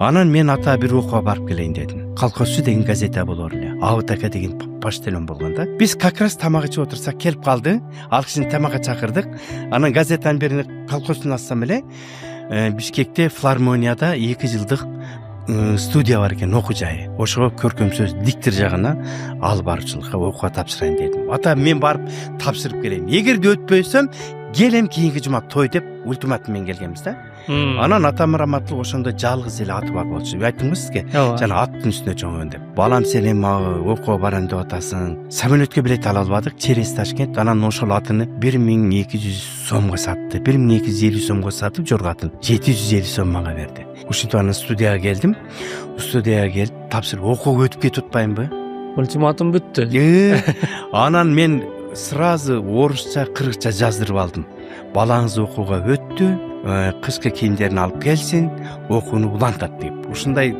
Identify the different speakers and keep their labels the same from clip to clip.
Speaker 1: Анан мен ата бир окууга барып келейин дедим. Колхозчу деген газета болор эле. Абытака деген почтальон болгон да. Биз как раз тамак ичип отурсак келип калды. Ал кишини тамакка чакырдык. Анан газетанын биrini колхоздун ачсам эле Бишкекте филармонияда 2 жылдык студия бар экен, окуу жайы. Ошого көркөм сөз диктор жагына алып баруучулукка окууга тапшырайын дедим. Ата мен барып тапшырып келейин. Эгерде өтпөйсөм, келем кийинки жума той деп ультиматум менен келгенбиз да. Анан атам раматтылык ошондо жалгыз эле аты бар болчу. Айттым го сизге. Жана аттын үстүнө чоңгон деп. Балам сен эми окууга барам деп атасың. Самолетке билет ала албадык. Через Ташкент. Анан ошол атыны 1200 сомго сатты. 1250 сомго сатып жоргатын 750 сом мага берди. Ушинтип анан студияга келдим. Студияга келип тапшырып окууга өтүп кетип атпаймынбы?
Speaker 2: Ультиматум бүттү.
Speaker 1: Анан мен сразу орусча, кыргызча жаздырып алдым. Балаңыз окууга өттү, кышкы кийимдерин алып келсин, окууну улантат деп. Ушундай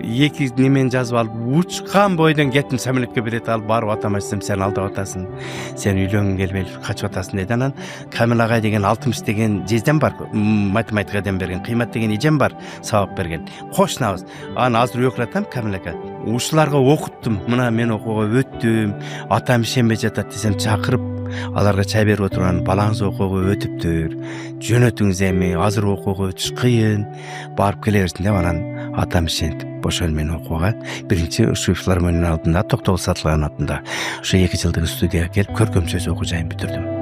Speaker 1: 2 немени жазып алып, учкан бойдон кеттим, самолетке билет алып барып атама айтсам, сен алдап атасың, сен үйлөнгүң келбей качып атасың деди. Анан Камил агай деген 60 деген жездем бар, математикадан берген, кыймат деген эжем бар, сабак берген. Кошнабыз. Анан азыр өкүлатам Камил ака. Ушуларга окуттум. Мына мен окууга өттүм, атам ишенбей жатат десем чакырып аларга чай берип отурган, балаңыз окууга өтүптүр, жөнөтүңүз эми, азыр окууга өтүш кыйын, барып келе берсин деп анан атам ишентип ошол мен окууга биринчи ушу филармониянын алдында Токтогул Сатылган атында ошо 2 жылдык студияга келип көркөм сөз окуу жайын бүтүрдүм.